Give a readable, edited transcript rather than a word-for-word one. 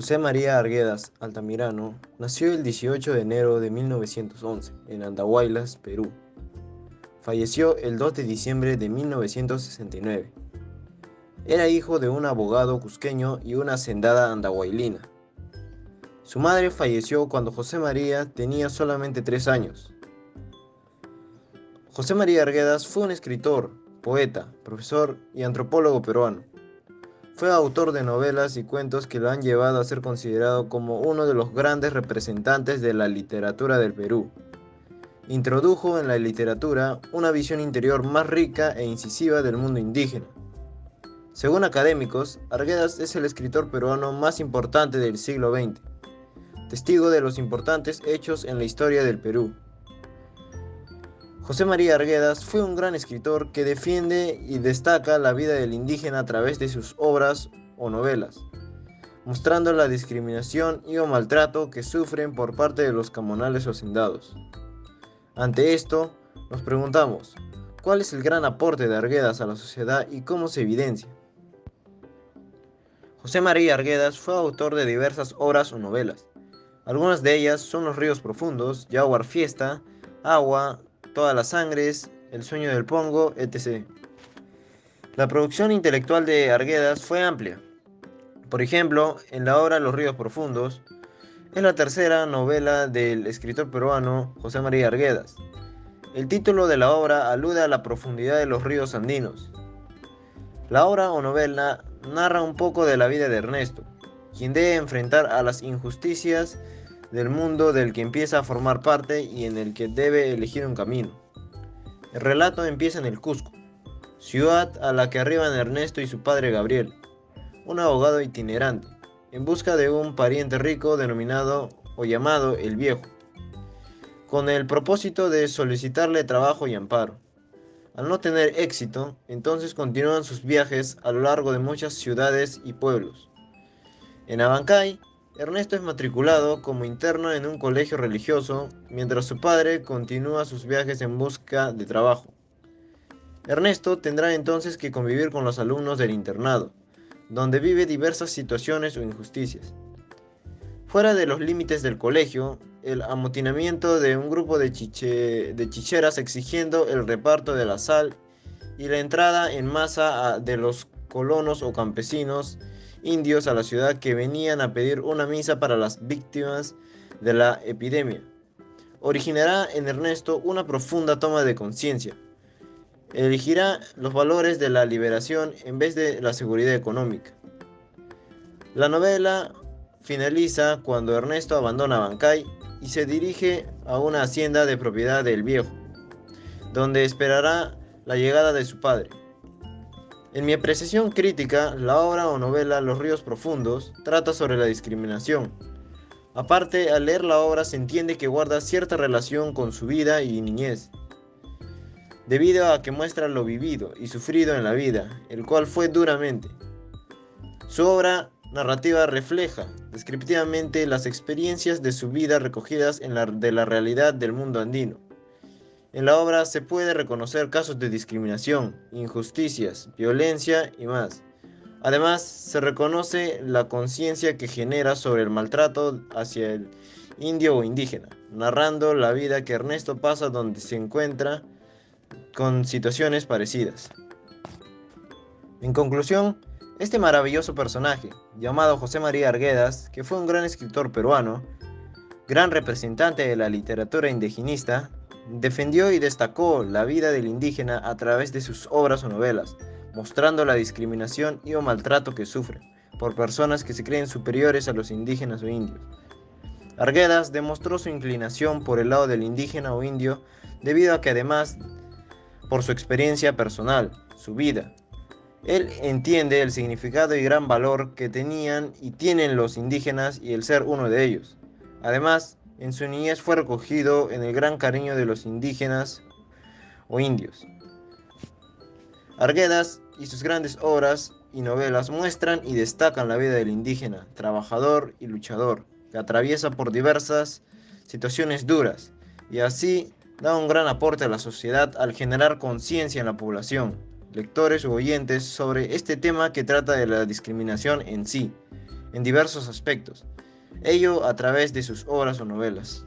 José María Arguedas Altamirano nació el 18 de enero de 1911 en Andahuaylas, Perú. Falleció el 2 de diciembre de 1969. Era hijo de un abogado cusqueño y una hacendada andahuaylina. Su madre falleció cuando José María tenía solamente 3 años. José María Arguedas fue un escritor, poeta, profesor y antropólogo peruano. Fue autor de novelas y cuentos que lo han llevado a ser considerado como uno de los grandes representantes de la literatura del Perú. Introdujo en la literatura una visión interior más rica e incisiva del mundo indígena. Según académicos, Arguedas es el escritor peruano más importante del siglo XX, testigo de los importantes hechos en la historia del Perú. José María Arguedas fue un gran escritor que defiende y destaca la vida del indígena a través de sus obras o novelas, mostrando la discriminación y o maltrato que sufren por parte de los comunales o hacendados. Ante esto, nos preguntamos, ¿cuál es el gran aporte de Arguedas a la sociedad y cómo se evidencia? José María Arguedas fue autor de diversas obras o novelas. Algunas de ellas son Los ríos profundos, Yaguar Fiesta, Agua, Todas las sangres, El sueño del Pongo, etc. La producción intelectual de Arguedas fue amplia. Por ejemplo, en la obra Los ríos profundos, es la tercera novela del escritor peruano José María Arguedas. El título de la obra alude a la profundidad de los ríos andinos. La obra o novela narra un poco de la vida de Ernesto, quien debe enfrentar a las injusticias del mundo del que empieza a formar parte y en el que debe elegir un camino. El relato empieza en el Cusco, ciudad a la que arriban Ernesto y su padre Gabriel, un abogado itinerante, en busca de un pariente rico denominado o llamado el Viejo, con el propósito de solicitarle trabajo y amparo. Al no tener éxito, entonces continúan sus viajes a lo largo de muchas ciudades y pueblos. En Abancay, Ernesto es matriculado como interno en un colegio religioso, mientras su padre continúa sus viajes en busca de trabajo. Ernesto tendrá entonces que convivir con los alumnos del internado, donde vive diversas situaciones o injusticias. Fuera de los límites del colegio, el amotinamiento de un grupo de chicheras exigiendo el reparto de la sal y la entrada en masa de los colonos o campesinos indios a la ciudad que venían a pedir una misa para las víctimas de la epidemia, originará en Ernesto una profunda toma de conciencia. Elegirá los valores de la liberación en vez de la seguridad económica. La novela finaliza cuando Ernesto abandona Abancay y se dirige a una hacienda de propiedad del Viejo, donde esperará la llegada de su padre. En mi apreciación crítica, la obra o novela Los ríos profundos trata sobre la discriminación. Aparte, al leer la obra se entiende que guarda cierta relación con su vida y niñez, debido a que muestra lo vivido y sufrido en la vida, el cual fue duramente. Su obra narrativa refleja descriptivamente las experiencias de su vida recogidas de la realidad del mundo andino. En la obra se puede reconocer casos de discriminación, injusticias, violencia y más. Además, se reconoce la conciencia que genera sobre el maltrato hacia el indio o indígena, narrando la vida que Ernesto pasa donde se encuentra con situaciones parecidas. En conclusión, este maravilloso personaje, llamado José María Arguedas, que fue un gran escritor peruano, gran representante de la literatura indigenista, defendió y destacó la vida del indígena a través de sus obras o novelas, mostrando la discriminación y o maltrato que sufren por personas que se creen superiores a los indígenas o indios. Arguedas demostró su inclinación por el lado del indígena o indio debido a que además, por su experiencia personal, su vida, él entiende el significado y gran valor que tenían y tienen los indígenas y el ser uno de ellos. Además, en su niñez fue recogido en el gran cariño de los indígenas o indios. Arguedas y sus grandes obras y novelas muestran y destacan la vida del indígena, trabajador y luchador, que atraviesa por diversas situaciones duras y así da un gran aporte a la sociedad al generar conciencia en la población, lectores u oyentes sobre este tema que trata de la discriminación en sí, en diversos aspectos, ello a través de sus obras o novelas.